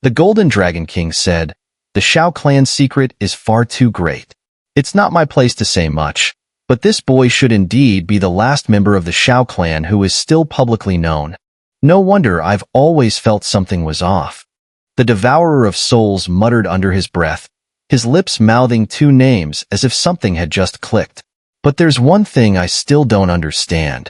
The Golden Dragon King said, "The Xiao clan's secret is far too great. It's not my place to say much, but this boy should indeed be the last member of the Xiao clan who is still publicly known. No wonder I've always felt something was off." The Devourer of Souls muttered under his breath, his lips mouthing two names as if something had just clicked. "But there's one thing I still don't understand."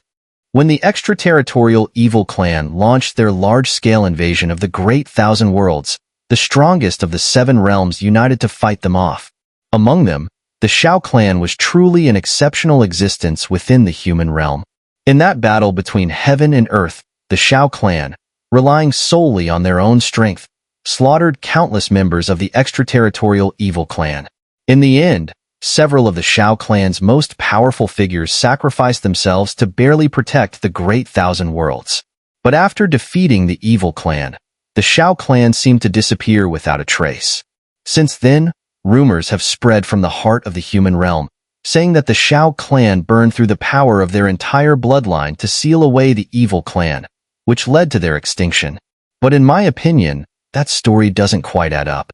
When the extraterritorial evil clan launched their large-scale invasion of the Great Thousand Worlds, the strongest of the seven realms united to fight them off. Among them, the Xiao clan was truly an exceptional existence within the human realm. In that battle between heaven and earth, the Xiao clan, relying solely on their own strength, slaughtered countless members of the extraterritorial evil clan. In the end, several of the Xiao clan's most powerful figures sacrificed themselves to barely protect the Great Thousand Worlds. But after defeating the evil clan, the Xiao clan seemed to disappear without a trace. Since then, rumors have spread from the heart of the human realm, saying that the Xiao clan burned through the power of their entire bloodline to seal away the evil clan, which led to their extinction. But in my opinion, that story doesn't quite add up.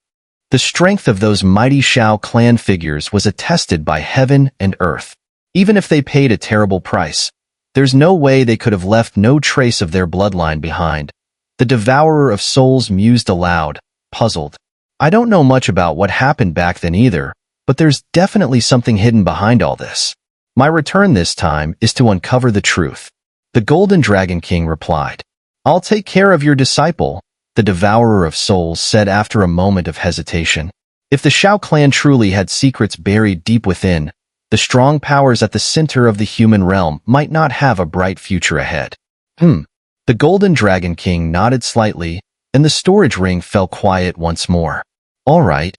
The strength of those mighty Xiao clan figures was attested by heaven and earth. Even if they paid a terrible price, there's no way they could have left no trace of their bloodline behind. The Devourer of Souls mused aloud, puzzled. "I don't know much about what happened back then either, but there's definitely something hidden behind all this. My return this time is to uncover the truth." The Golden Dragon King replied. "I'll take care of your disciple," the Devourer of Souls said after a moment of hesitation. If the Xiao clan truly had secrets buried deep within, the strong powers at the center of the human realm might not have a bright future ahead. The Golden Dragon King nodded slightly, and the storage ring fell quiet once more. "All right.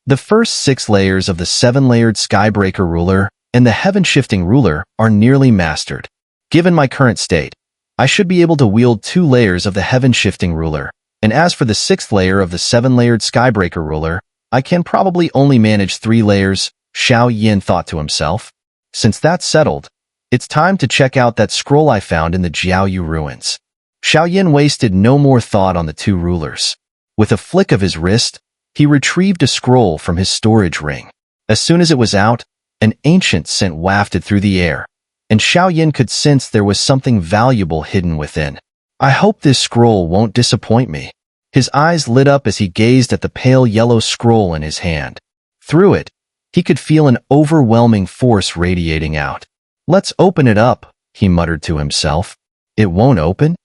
The first 6 layers of the 7-layered Skybreaker ruler and the Heaven-shifting ruler are nearly mastered. Given my current state, I should be able to wield 2 layers of the Heaven-shifting ruler. And as for the 6th layer of the 7-layered Skybreaker ruler, I can probably only manage 3 layers," Xiao Yin thought to himself. "Since that's settled, it's time to check out that scroll I found in the Jiaoyu ruins." Xiao Yin wasted no more thought on the 2 rulers. With a flick of his wrist, he retrieved a scroll from his storage ring. As soon as it was out, an ancient scent wafted through the air, and Xiao Yin could sense there was something valuable hidden within. "I hope this scroll won't disappoint me." His eyes lit up as he gazed at the pale yellow scroll in his hand. Through it, he could feel an overwhelming force radiating out. "Let's open it up," he muttered to himself. "It won't open?"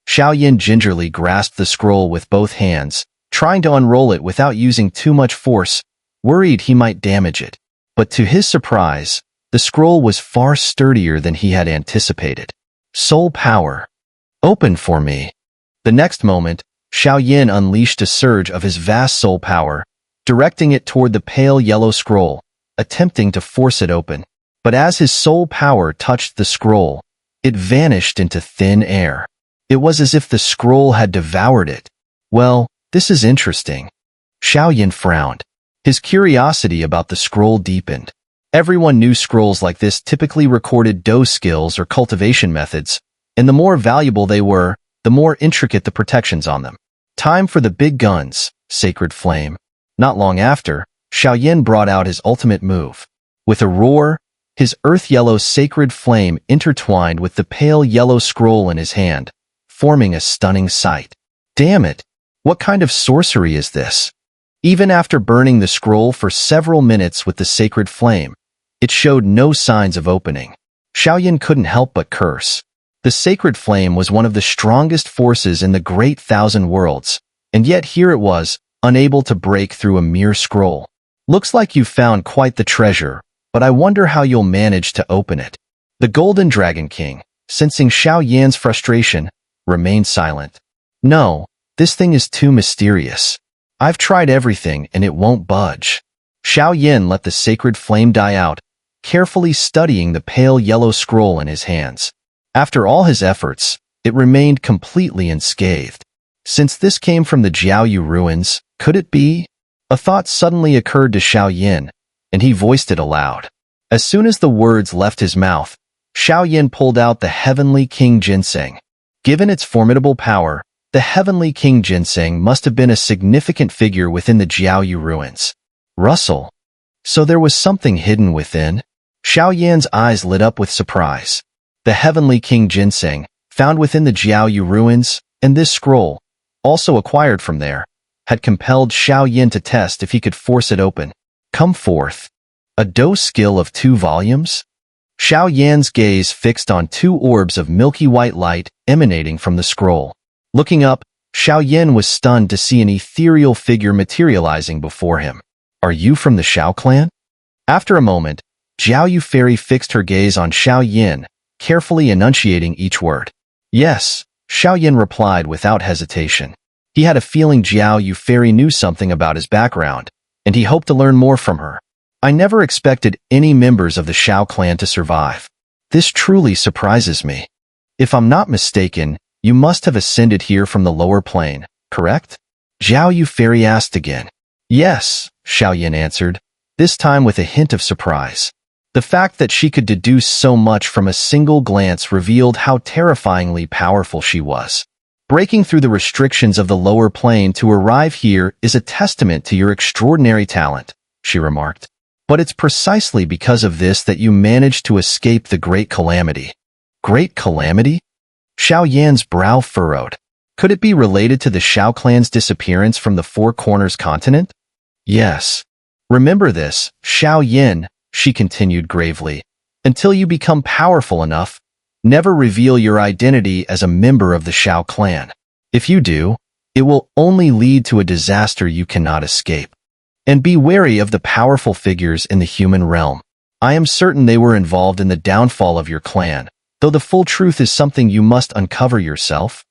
Xiao Yin gingerly grasped the scroll with both hands, trying to unroll it without using too much force, worried he might damage it. But to his surprise, the scroll was far sturdier than he had anticipated. "Soul power. Open for me." The next moment, Xiao Yin unleashed a surge of his vast soul power, directing it toward the pale yellow scroll, attempting to force it open. But as his soul power touched the scroll, it vanished into thin air. It was as if the scroll had devoured it. "Well, this is interesting." Xiao Yin frowned. His curiosity about the scroll deepened. Everyone knew scrolls like this typically recorded dose skills or cultivation methods, and the more valuable they were, the more intricate the protections on them. Time for the big guns, Sacred Flame. Not long after, Xiao Yin brought out his ultimate move. With a roar, his earth-yellow Sacred Flame intertwined with the pale yellow scroll in his hand, forming a stunning sight. Damn it! What kind of sorcery is this? Even after burning the scroll for several minutes with the Sacred Flame, it showed no signs of opening. Xiao Yin couldn't help but curse. The Sacred Flame was one of the strongest forces in the Great Thousand Worlds, and yet here it was, unable to break through a mere scroll. "Looks like you found quite the treasure, but I wonder how you'll manage to open it." The Golden Dragon King, sensing Xiao Yan's frustration, remained silent. "No, this thing is too mysterious. I've tried everything and it won't budge." Xiao Yin let the Sacred Flame die out, carefully studying the pale yellow scroll in his hands. After all his efforts, it remained completely unscathed. Since this came from the Jiaoyu ruins, could it be? A thought suddenly occurred to Xiao Yin, and he voiced it aloud. As soon as the words left his mouth, Xiao Yin pulled out the Heavenly King Ginseng. Given its formidable power, The Heavenly King Ginseng must have been a significant figure within the Jiaoyu ruins. Russell. So there was something hidden within? Xiao Yan's eyes lit up with surprise. The Heavenly King Ginseng, found within the Jiaoyu ruins, and this scroll, also acquired from there, had compelled Xiao Yan to test if he could force it open. Come forth. A dose skill of 2 volumes? Xiao Yan's gaze fixed on 2 orbs of milky white light emanating from the scroll. Looking up, Xiao Yan was stunned to see an ethereal figure materializing before him. Are you from the Xiao clan? After a moment, Jiaoyu Fairy fixed her gaze on Xiao Yan, carefully enunciating each word. Yes, Xiao Yan replied without hesitation. He had a feeling Jiaoyu Fairy knew something about his background, and he hoped to learn more from her. I never expected any members of the Xiao clan to survive. This truly surprises me. If I'm not mistaken, you must have ascended here from the lower plane, correct? Jiaoyu Fairy asked again. Yes, Xiao Yan answered, this time with a hint of surprise. The fact that she could deduce so much from a single glance revealed how terrifyingly powerful she was. Breaking through the restrictions of the lower plane to arrive here is a testament to your extraordinary talent, she remarked. But it's precisely because of this that you managed to escape the Great Calamity. Great Calamity? Xiao Yan's brow furrowed. Could it be related to the Xiao clan's disappearance from the Four Corners continent? Yes. Remember this, Xiao Yan, she continued gravely. Until you become powerful enough, never reveal your identity as a member of the Xiao clan. If you do, it will only lead to a disaster you cannot escape. And be wary of the powerful figures in the human realm. I am certain they were involved in the downfall of your clan, though the full truth is something you must uncover yourself.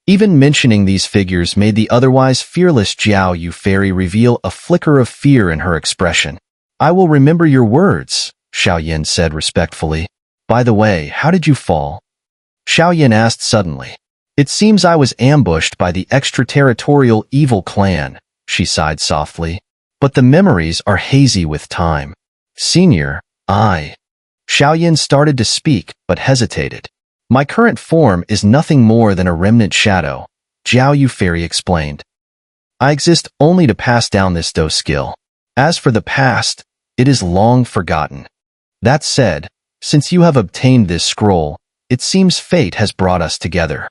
Even mentioning these figures made the otherwise fearless Jiaoyu Fairy reveal a flicker of fear in her expression. I will remember your words, Xiao Yan said respectfully. By the way, how did you fall? Xiao Yan asked suddenly. It seems I was ambushed by the extraterritorial evil clan, she sighed softly. But the memories are hazy with time. Senior, Xiao Yan started to speak, but hesitated. My current form is nothing more than a remnant shadow, Jiaoyu Fairy explained. I exist only to pass down this dose skill. As for the past, it is long forgotten. That said, since you have obtained this scroll, it seems fate has brought us together.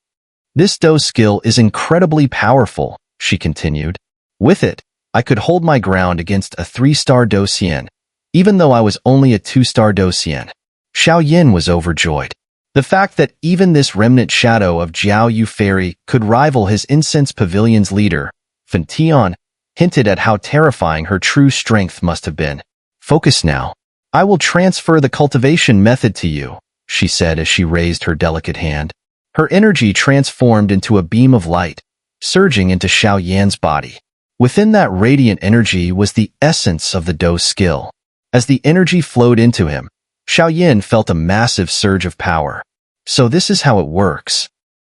This dose skill is incredibly powerful, she continued. With it, I could hold my ground against a 3-star Dosian, even though I was only a 2-star Dosian. Xiao Yan was overjoyed. The fact that even this remnant shadow of Jiaoyu Fairy could rival his incense pavilion's leader, Fan Tian, hinted at how terrifying her true strength must have been. Focus now. I will transfer the cultivation method to you, she said as she raised her delicate hand. Her energy transformed into a beam of light, surging into Xiao Yan's body. Within that radiant energy was the essence of the dose skill. As the energy flowed into him, Xiao Yan felt a massive surge of power. So this is how it works.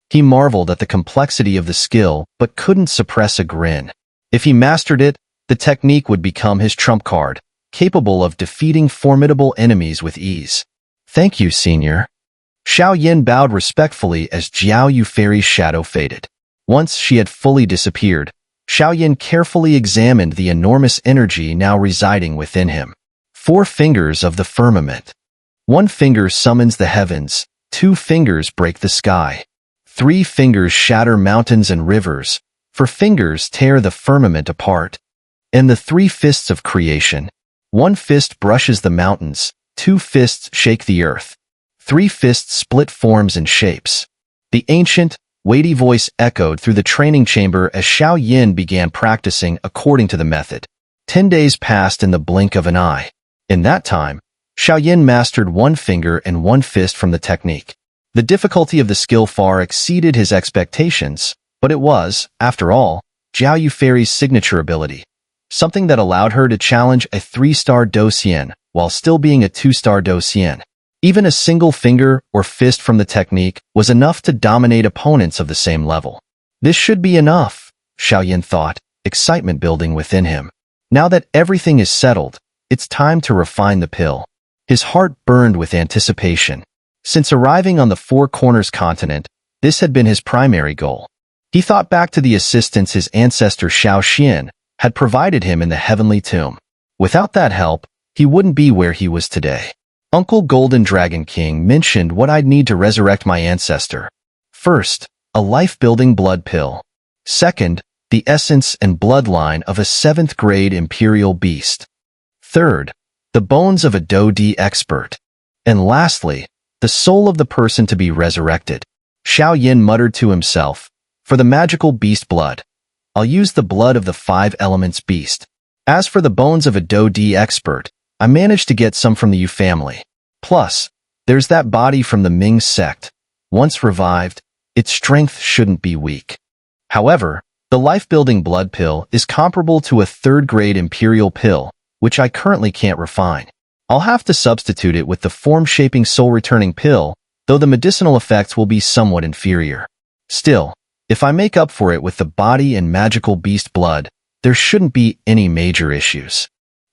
He marveled at the complexity of the skill, but couldn't suppress a grin. If he mastered it, the technique would become his trump card, capable of defeating formidable enemies with ease. Thank you, Senior. Xiao Yan bowed respectfully as Jiaoyu Fairy's shadow faded. Once she had fully disappeared, Xiao Yan carefully examined the enormous energy now residing within him. 4 fingers of the firmament. 1 finger summons the heavens, 2 fingers break the sky. 3 fingers shatter mountains and rivers, 4 fingers tear the firmament apart. And the 3 fists of creation. 1 fist brushes the mountains, 2 fists shake the earth. 3 fists split forms and shapes. The ancient, weighty voice echoed through the training chamber as Xiao Yan began practicing according to the method. 10 days passed in the blink of an eye. In that time, Xiao Yan mastered 1 finger and 1 fist from the technique. The difficulty of the skill far exceeded his expectations, but it was, after all, Jiaoyu Fairy's signature ability. Something that allowed her to challenge a 3-star Dosian while still being a 2-star Dosian. Even a single finger or fist from the technique was enough to dominate opponents of the same level. This should be enough, Xiao Yan thought, excitement building within him. Now that everything is settled, it's time to refine the pill. His heart burned with anticipation. Since arriving on the Four Corners continent, this had been his primary goal. He thought back to the assistance his ancestor Xiao had provided him in the heavenly tomb. Without that help, he wouldn't be where he was today. Uncle Golden Dragon King mentioned what I'd need to resurrect my ancestor. First, a life-building blood pill. Second, the essence and bloodline of a 7th grade imperial beast. Third, the bones of a Do-D expert. And lastly, the soul of the person to be resurrected. Xiao Yin muttered to himself, for the magical beast blood, I'll use the blood of the 5 elements beast. As for the bones of a Do-D expert, I managed to get some from the Yu family. Plus, there's that body from the Ming sect. Once revived, its strength shouldn't be weak. However, the life-building blood pill is comparable to a 3rd grade imperial pill, which I currently can't refine. I'll have to substitute it with the form-shaping soul-returning pill, though the medicinal effects will be somewhat inferior. Still, if I make up for it with the body and magical beast blood, there shouldn't be any major issues.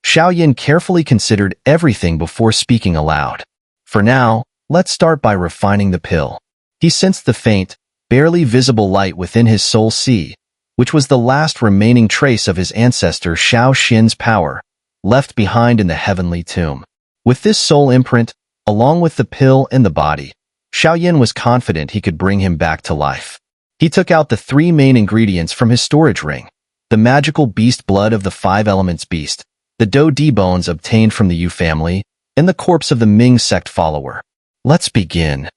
Xiao Yin carefully considered everything before speaking aloud. For now, let's start by refining the pill. He sensed the faint, barely visible light within his soul sea, which was the last remaining trace of his ancestor Xiao Xin's power, left behind in the heavenly tomb. With this soul imprint, along with the pill and the body, Xiao Yin was confident he could bring him back to life. He took out the 3 main ingredients from his storage ring: the magical beast blood of the 5 elements beast, the Do-D bones obtained from the Yu family, and the corpse of the Ming sect follower. Let's begin.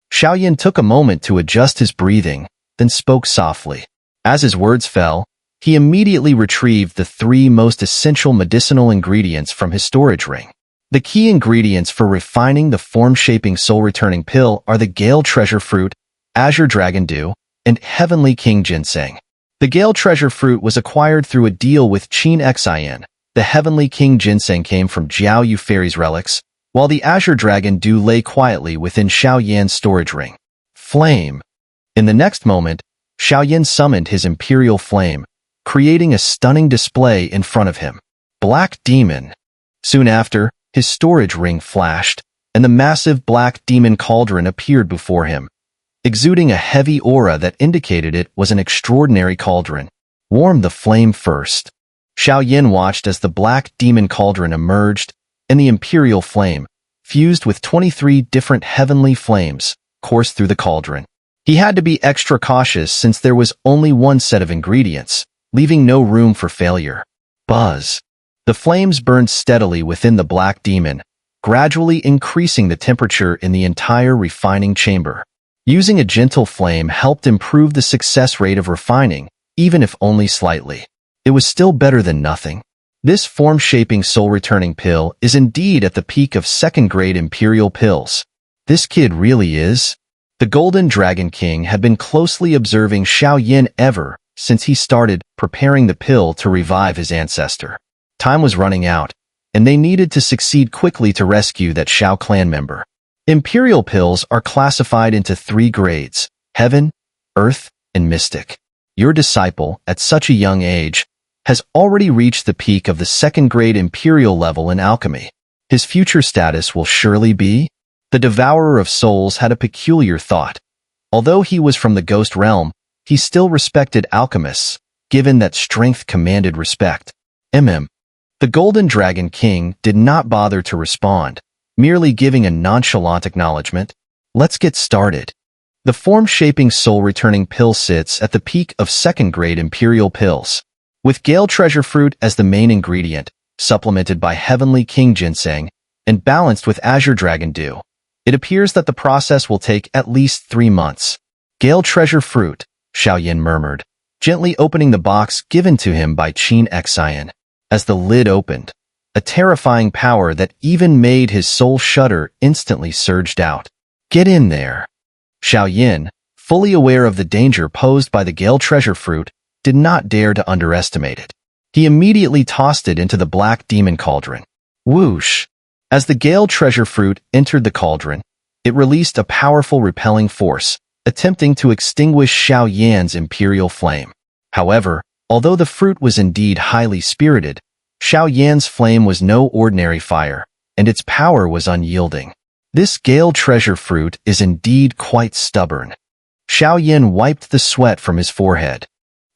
Xiao Yin took a moment to adjust his breathing, then spoke softly. As his words fell, he immediately retrieved the 3 most essential medicinal ingredients from his storage ring. The key ingredients for refining the form-shaping soul-returning pill are the Gale Treasure Fruit, Azure Dragon Dew, and Heavenly King Ginseng. The Gale Treasure Fruit was acquired through a deal with Qin Xin. The Heavenly King Ginseng came from Jiao Yu Fairy's relics, while the Azure Dragon Dew lay quietly within Xiao Yan's storage ring. Flame. In the next moment, Xiao Yan summoned his Imperial Flame, creating a stunning display in front of him. Black Demon. Soon after, his storage ring flashed, and the massive Black Demon Cauldron appeared before him, exuding a heavy aura that indicated it was an extraordinary cauldron. Warm the flame first. Xiao Yin watched as the Black Demon Cauldron emerged, and the Imperial Flame, fused with 23 different heavenly flames, coursed through the cauldron. He had to be extra cautious since there was only one set of ingredients, leaving no room for failure. Buzz. The flames burned steadily within the Black Demon, gradually increasing the temperature in the entire refining chamber. Using a gentle flame helped improve the success rate of refining, even if only slightly. It was still better than nothing. This form-shaping soul-returning pill is indeed at the peak of 2nd grade imperial pills. This kid really is? The Golden Dragon King had been closely observing Xiao Yin ever since he started preparing the pill to revive his ancestor. Time was running out, and they needed to succeed quickly to rescue that Xiao clan member. Imperial pills are classified into 3 grades: Heaven, Earth, and Mystic. Your disciple, at such a young age, has already reached the peak of the 2nd grade Imperial level in alchemy. His future status will surely be? The Devourer of Souls had a peculiar thought. Although he was from the Ghost Realm, he still respected alchemists, given that strength commanded respect. The Golden Dragon King did not bother to respond, merely giving a nonchalant acknowledgement. Let's get started. The form-shaping soul-returning pill sits at the peak of 2nd grade Imperial pills. With Gale Treasure Fruit as the main ingredient, supplemented by Heavenly King Ginseng, and balanced with Azure Dragon Dew, it appears that the process will take at least 3 months. Gale Treasure Fruit, Xiao Yin murmured, gently opening the box given to him by Qin Xin. As the lid opened, a terrifying power that even made his soul shudder instantly surged out. Get in there. Xiao Yin, fully aware of the danger posed by the Gale Treasure Fruit, did not dare to underestimate it. He immediately tossed it into the Black Demon Cauldron. Whoosh! As the Gale Treasure Fruit entered the cauldron, it released a powerful repelling force, attempting to extinguish Xiao Yan's Imperial Flame. However, although the fruit was indeed highly spirited, Xiao Yan's flame was no ordinary fire, and its power was unyielding. This Gale Treasure Fruit is indeed quite stubborn. Xiao Yin wiped the sweat from his forehead.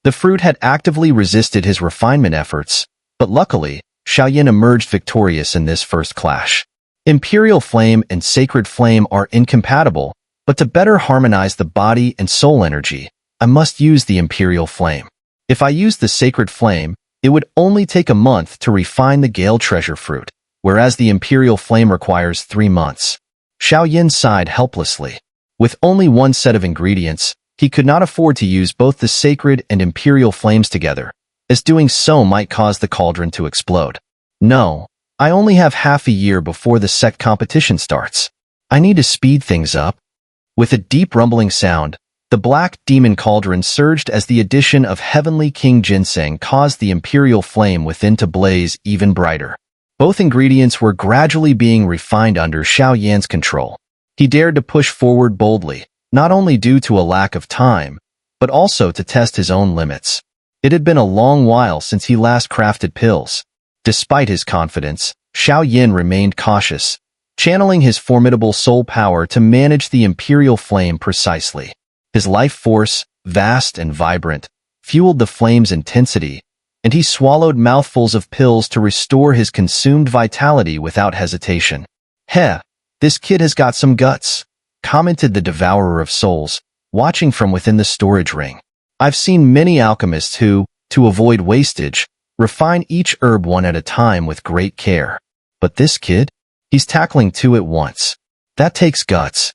The fruit had actively resisted his refinement efforts, but luckily, Xiao Yin emerged victorious in this first clash. Imperial Flame and Sacred Flame are incompatible, but to better harmonize the body and soul energy, I must use the Imperial Flame. If I use the Sacred Flame, it would only take a month to refine the Gale Treasure Fruit, whereas the Imperial Flame requires 3 months. Xiao Yin sighed helplessly. With only one set of ingredients, he could not afford to use both the Sacred and Imperial Flames together, as doing so might cause the cauldron to explode. No, I only have half a year before the sect competition starts. I need to speed things up. With a deep rumbling sound, the black demon cauldron surged as the addition of Heavenly King Ginseng caused the Imperial Flame within to blaze even brighter. Both ingredients were gradually being refined under Xiao Yan's control. He dared to push forward boldly, not only due to a lack of time, but also to test his own limits. It had been a long while since he last crafted pills. Despite his confidence, Xiao Yin remained cautious, channeling his formidable soul power to manage the Imperial Flame precisely. His life force, vast and vibrant, fueled the flame's intensity, and he swallowed mouthfuls of pills to restore his consumed vitality without hesitation. "Heh, this kid has got some guts," commented the Devourer of Souls, watching from within the storage ring. "I've seen many alchemists who, to avoid wastage, refine each herb one at a time with great care. But this kid? He's tackling 2 at once. That takes guts."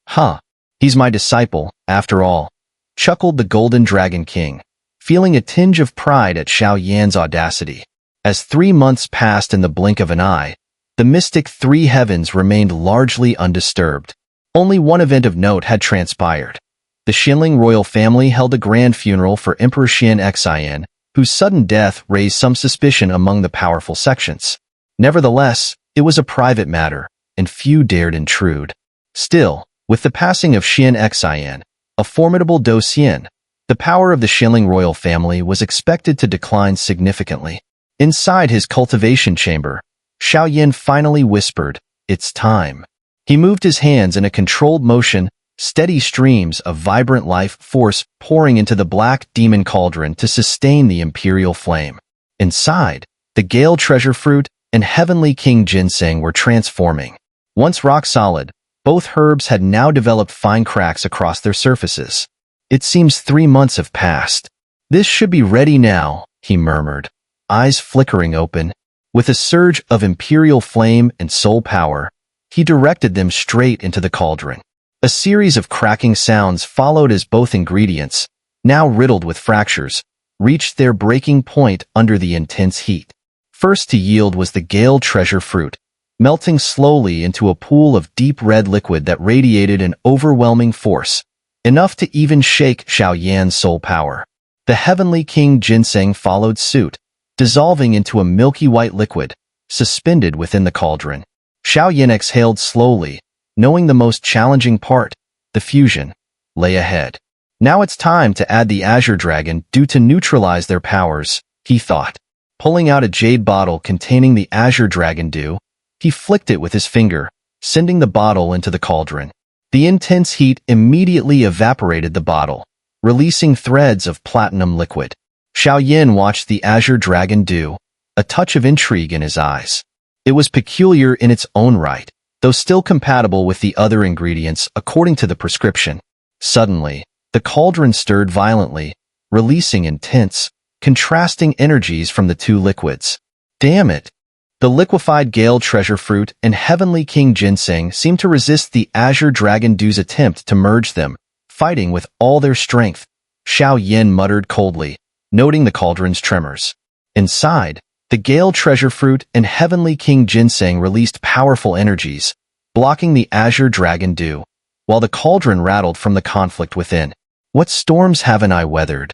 "Huh. He's my disciple, after all," chuckled the Golden Dragon King, feeling a tinge of pride at Xiao Yan's audacity. As 3 months passed in the blink of an eye, the mystic 3 heavens remained largely undisturbed. Only one event of note had transpired. The Xinling royal family held a grand funeral for Emperor Xian, whose sudden death raised some suspicion among the powerful sections. Nevertheless, it was a private matter, and few dared intrude. Still, with the passing of Xian, a formidable Dou-Xian, the power of the Xinling royal family was expected to decline significantly. Inside his cultivation chamber, Xiao Yin finally whispered, "It's time." He moved his hands in a controlled motion, steady streams of vibrant life force pouring into the black demon cauldron to sustain the Imperial Flame. Inside, the Gale Treasure Fruit and Heavenly King Ginseng were transforming. Once rock solid, both herbs had now developed fine cracks across their surfaces. "It seems 3 months have passed. This should be ready now," he murmured, eyes flickering open. With a surge of Imperial Flame and soul power, he directed them straight into the cauldron. A series of cracking sounds followed as both ingredients, now riddled with fractures, reached their breaking point under the intense heat. First to yield was the Gale Treasure Fruit, melting slowly into a pool of deep red liquid that radiated an overwhelming force, enough to even shake Xiao Yan's soul power. The Heavenly King Ginseng followed suit, dissolving into a milky white liquid, suspended within the cauldron. Xiao Yan exhaled slowly, knowing the most challenging part, the fusion, lay ahead. Now it's time to add the Azure Dragon due to neutralize their powers, he thought. Pulling out a jade bottle containing the Azure Dragon dew, he flicked it with his finger, sending the bottle into the cauldron. The intense heat immediately evaporated the bottle, releasing threads of platinum liquid. Xiao Yin watched the Azure Dragon dew, a touch of intrigue in his eyes. It was peculiar in its own right, though still compatible with the other ingredients according to the prescription. Suddenly, the cauldron stirred violently, releasing intense, contrasting energies from the 2 liquids. Damn it! The liquefied Gale Treasure Fruit and Heavenly King Ginseng seemed to resist the Azure Dragon dew's attempt to merge them, fighting with all their strength. Xiao Yin muttered coldly, noting the cauldron's tremors. Inside, the Gale Treasure Fruit and Heavenly King Ginseng released powerful energies, blocking the Azure Dragon dew, while the cauldron rattled from the conflict within. "What storms haven't I weathered?"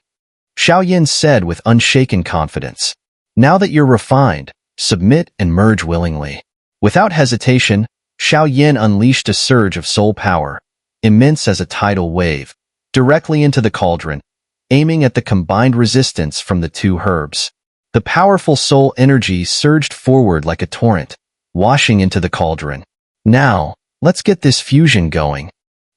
Xiao Yin said with unshaken confidence. "Now that you're refined, submit and merge willingly." Without hesitation, Xiao Yin unleashed a surge of soul power, immense as a tidal wave, directly into the cauldron, aiming at the combined resistance from the 2 herbs. The powerful soul energy surged forward like a torrent, washing into the cauldron. "Now, let's get this fusion going."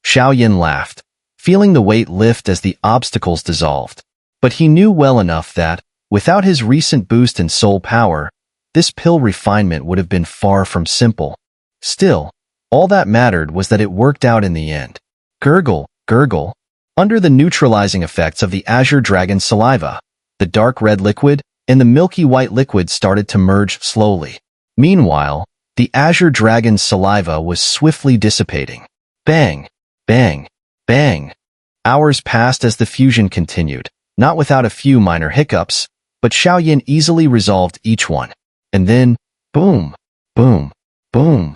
Xiao Yin laughed, feeling the weight lift as the obstacles dissolved. But he knew well enough that, without his recent boost in soul power, this pill refinement would have been far from simple. Still, all that mattered was that it worked out in the end. Gurgle, gurgle. Under the neutralizing effects of the azure dragon's saliva, the dark red liquid and the milky white liquid started to merge slowly. Meanwhile, the azure dragon's saliva was swiftly dissipating. Bang, bang, bang. Hours passed as the fusion continued, not without a few minor hiccups, but Xiao easily resolved each one. And then, boom, boom, boom.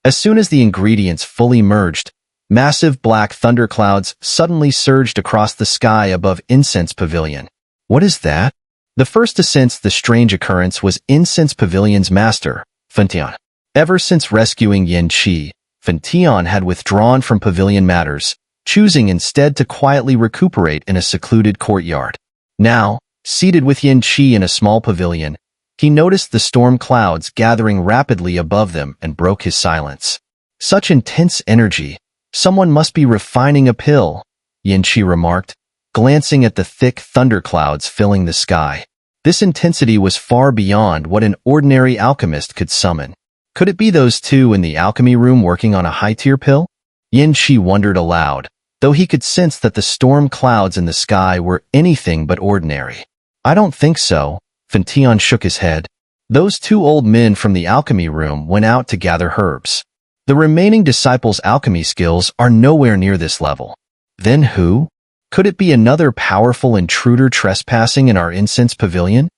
As soon as the ingredients fully merged, massive black thunderclouds suddenly surged across the sky above Incense Pavilion. What is that? The first to sense the strange occurrence was Incense Pavilion's master, Fentian. Ever since rescuing Yin Qi, Fentian had withdrawn from pavilion matters, choosing instead to quietly recuperate in a secluded courtyard. Now, seated with Yin Qi in a small pavilion, he noticed the storm clouds gathering rapidly above them and broke his silence. Such intense energy. Someone must be refining a pill, Yin Qi remarked, glancing at the thick thunderclouds filling the sky. This intensity was far beyond what an ordinary alchemist could summon. Could it be those two in the alchemy room working on a high-tier pill? Yin Qi wondered aloud, though he could sense that the storm clouds in the sky were anything but ordinary. I don't think so, Fentian shook his head. Those two old men from the alchemy room went out to gather herbs. The remaining disciples' alchemy skills are nowhere near this level. Then who? Could it be another powerful intruder trespassing in our incense pavilion?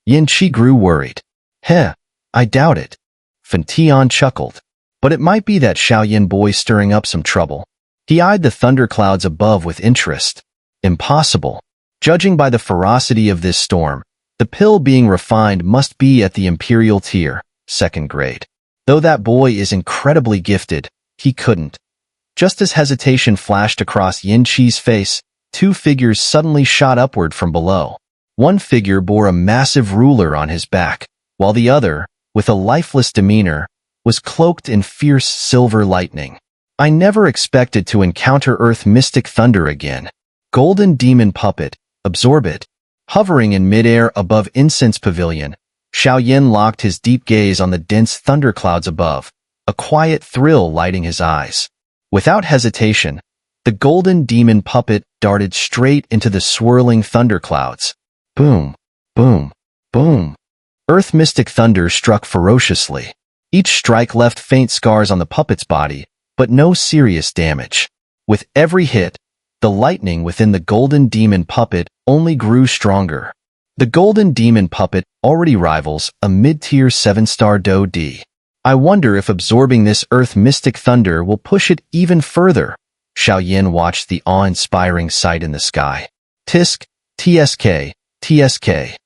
Yin Qi grew worried. I doubt it. Fentian chuckled. But it might be that Xiao boy stirring up some trouble. He eyed the thunderclouds above with interest. Impossible. Judging by the ferocity of this storm, the pill being refined must be at the imperial tier, 2nd grade. Though that boy is incredibly gifted, he couldn't. Just as hesitation flashed across Yin Qi's face, two figures suddenly shot upward from below. One figure bore a massive ruler on his back, while the other, with a lifeless demeanor, was cloaked in fierce silver lightning. I never expected to encounter Earth Mystic Thunder again. Golden Demon Puppet, absorb it. Hovering in midair above Incense Pavilion, Xiao locked his deep gaze on the dense thunderclouds above, a quiet thrill lighting his eyes. Without hesitation, the golden demon puppet darted straight into the swirling thunderclouds. Boom, boom, boom. Earth Mystic Thunder struck ferociously. Each strike left faint scars on the puppet's body, but no serious damage. With every hit, the lightning within the golden demon puppet only grew stronger. The golden demon puppet already rivals a mid-tier 7-star Do D. I wonder if absorbing this Earth Mystic Thunder will push it even further. Xiao watched the awe-inspiring sight in the sky. Tisk, TSK, TSK.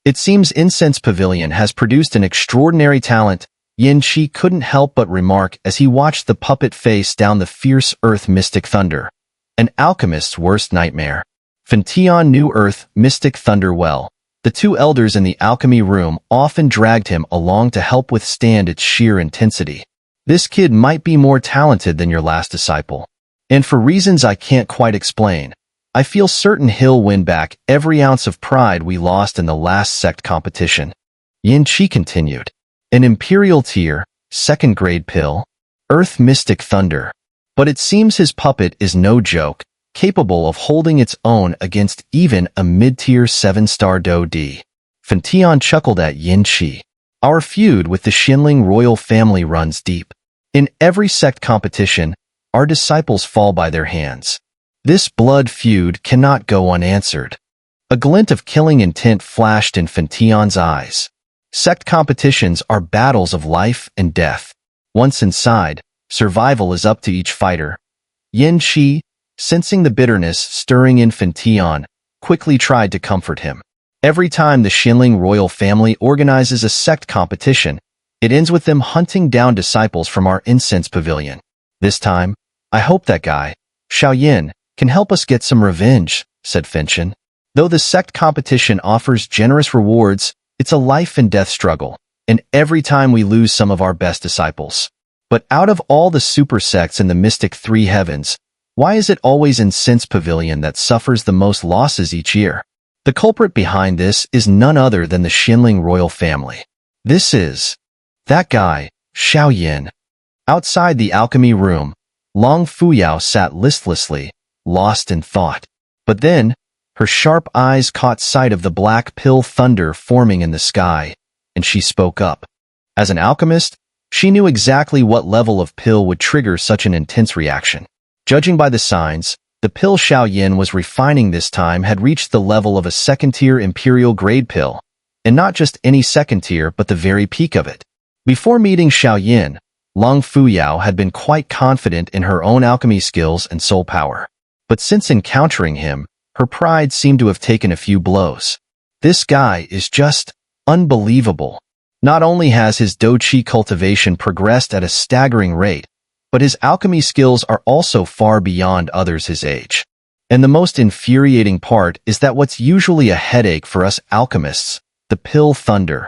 It seems Incense Pavilion has produced an extraordinary talent, Yin Qi couldn't help but remark as he watched the puppet face down the fierce Earth Mystic Thunder. An alchemist's worst nightmare. Fentian knew Earth Mystic Thunder well. The two elders in the alchemy room often dragged him along to help withstand its sheer intensity. This kid might be more talented than your last disciple. And for reasons I can't quite explain, I feel certain he'll win back every ounce of pride we lost in the last sect competition. Yin Qi continued. An imperial tier, 2nd grade pill, Earth Mystic Thunder. But it seems his puppet is no joke, capable of holding its own against even a mid-tier 7-star Do D. Fentian chuckled at Yin Qi. Our feud with the Xinling royal family runs deep. In every sect competition, our disciples fall by their hands. This blood feud cannot go unanswered. A glint of killing intent flashed in Fentian's eyes. Sect competitions are battles of life and death. Once inside, survival is up to each fighter. Yin Qi, sensing the bitterness stirring in Fentian, quickly tried to comfort him. Every time the Xinling royal family organizes a sect competition, it ends with them hunting down disciples from our incense pavilion. This time, I hope that guy, Xiao can help us get some revenge, said Fentian. Though the sect competition offers generous rewards, it's a life and death struggle, and every time we lose some of our best disciples. But out of all the super sects in the Mystic Three Heavens, Why is it always Incense Pavilion that suffers the most losses each year? The culprit behind this is none other than the Xinling royal family. This is that guy, Xiao. Outside the alchemy room, Long Fuyao sat listlessly, lost in thought. But then, her sharp eyes caught sight of the black pill thunder forming in the sky, and she spoke up. As an alchemist, she knew exactly what level of pill would trigger such an intense reaction. Judging by the signs, the pill Xiao was refining this time had reached the level of a second-tier imperial grade pill, and not just any second tier but the very peak of it. Before meeting Xiao, Long Fuyao had been quite confident in her own alchemy skills and soul power. But since encountering him, her pride seemed to have taken a few blows. This guy is just unbelievable. Not only has his Doqi cultivation progressed at a staggering rate, but his alchemy skills are also far beyond others his age. And the most infuriating part is that what's usually a headache for us alchemists, the pill thunder,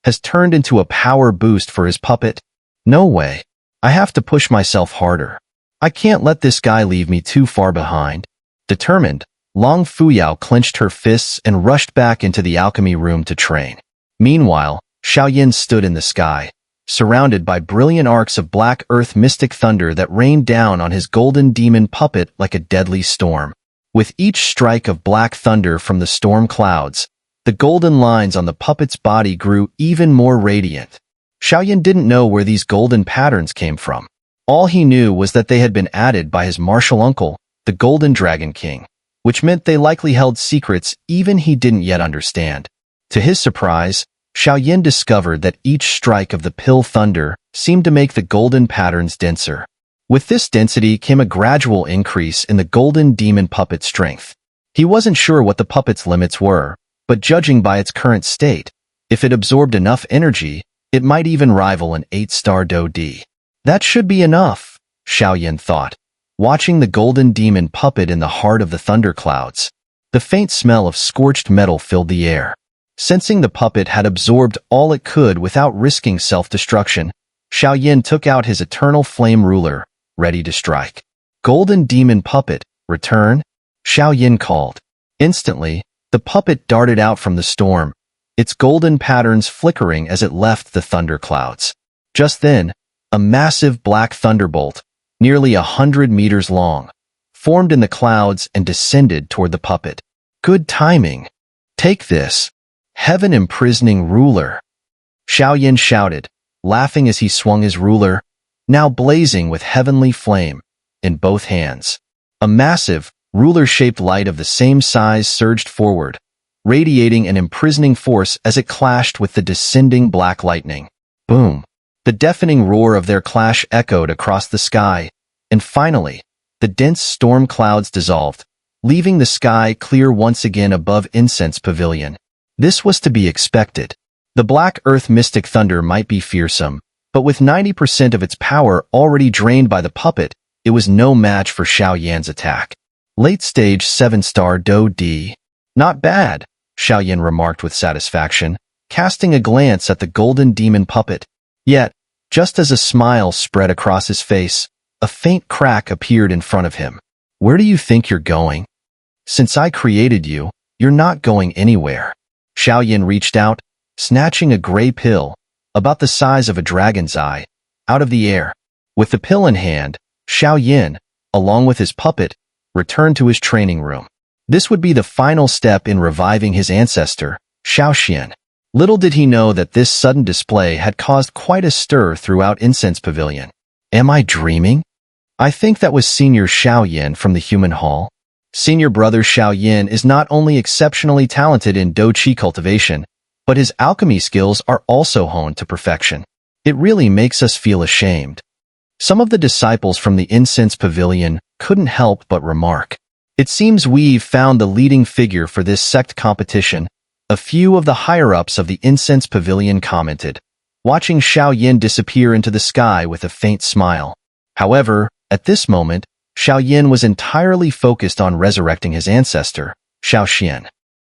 has turned into a power boost for his puppet. No way. I have to push myself harder. I can't let this guy leave me too far behind. Determined, Long Fuyao clenched her fists and rushed back into the alchemy room to train. Meanwhile, Xiao stood in the sky, surrounded by brilliant arcs of black earth mystic thunder that rained down on his golden demon puppet like a deadly storm. With each strike of black thunder from the storm clouds, the golden lines on the puppet's body grew even more radiant. Xiao didn't know where these golden patterns came from. All he knew was that they had been added by his martial uncle, the Golden Dragon King, which meant they likely held secrets even he didn't yet understand. To his surprise, Xiao discovered that each strike of the pill thunder seemed to make the golden patterns denser. With this density came a gradual increase in the golden demon puppet's strength. He wasn't sure what the puppet's limits were, but judging by its current state, if it absorbed enough energy, it might even rival an 8-star Do-D. That should be enough, Xiao thought, watching the golden demon puppet in the heart of the thunderclouds. The faint smell of scorched metal filled the air. Sensing the puppet had absorbed all it could without risking self-destruction, Xiao took out his eternal flame ruler, ready to strike. Golden demon puppet, return? Xiao called. Instantly, the puppet darted out from the storm, its golden patterns flickering as it left the thunderclouds. Just then, a massive black thunderbolt, nearly 100 meters long, formed in the clouds and descended toward the puppet. Good timing. Take this. Heaven imprisoning ruler. Xiao shouted, laughing as he swung his ruler, now blazing with heavenly flame, in both hands. A massive, ruler-shaped light of the same size surged forward, radiating an imprisoning force as it clashed with the descending black lightning. Boom! The deafening roar of their clash echoed across the sky, and finally, the dense storm clouds dissolved, leaving the sky clear once again above Incense Pavilion. This was to be expected. The black earth mystic thunder might be fearsome, but with 90% of its power already drained by the puppet, it was no match for Xiao attack. Late-stage 7-star Do-D. Not bad, Xiao remarked with satisfaction, casting a glance at the golden demon puppet. Yet, just as a smile spread across his face, a faint crack appeared in front of him. Where do you think you're going? Since I created you, you're not going anywhere. Xiao reached out, snatching a gray pill, about the size of a dragon's eye, out of the air. With the pill in hand, Xiao, along with his puppet, returned to his training room. This would be the final step in reviving his ancestor, Xiao. Little did he know that this sudden display had caused quite a stir throughout Incense Pavilion. Am I dreaming? I think that was Senior Xiao from the Human Hall. Senior brother Xiao is not only exceptionally talented in Doqi cultivation, but his alchemy skills are also honed to perfection. It really makes us feel ashamed. Some of the disciples from the Incense Pavilion couldn't help but remark. It seems we've found the leading figure for this sect competition. A few of the higher-ups of the Incense Pavilion commented, watching Xiao disappear into the sky with a faint smile. However, at this moment, Xiao was entirely focused on resurrecting his ancestor, Xiao.